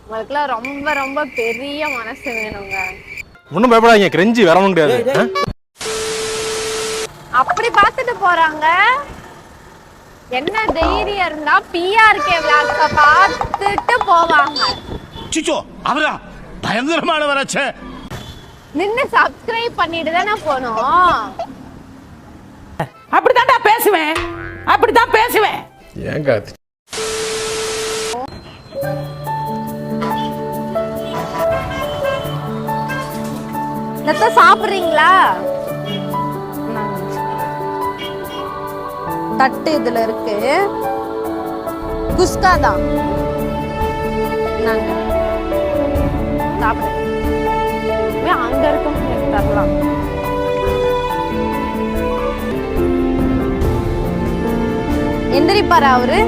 உங்களுக்குலாம் ரொம்ப ரொம்ப பெரிய மனசு வேணுங்க. ஒன்றும் பயப்படாதீங்க, கிரெஞ்சி வரவும் முடியாது. அப்படி பார்த்துட்டு போறாங்க. என்ன தைரியம் இருந்தா பிஆர்கே விளாக்ஸ பார்த்துட்டு போவாங்க. சிச்சோ அவரா பயங்கரமான வரச்சே. நின்னு சப்ஸ்கிரைப் பண்ணிட்டு தானே போனோம். அப்படித்தான்டா பேசுவேன், அப்படித்தான் பேசுவேன். ஏங்க நத்த சாப்பிடுறீங்களா? தட்டு இதுல இருக்கு. குஸ்கா தான். நாங்க சாப்பிடு. அங்க இருக்கும் தரலாம். எந்திரிப்பாரா அவரு?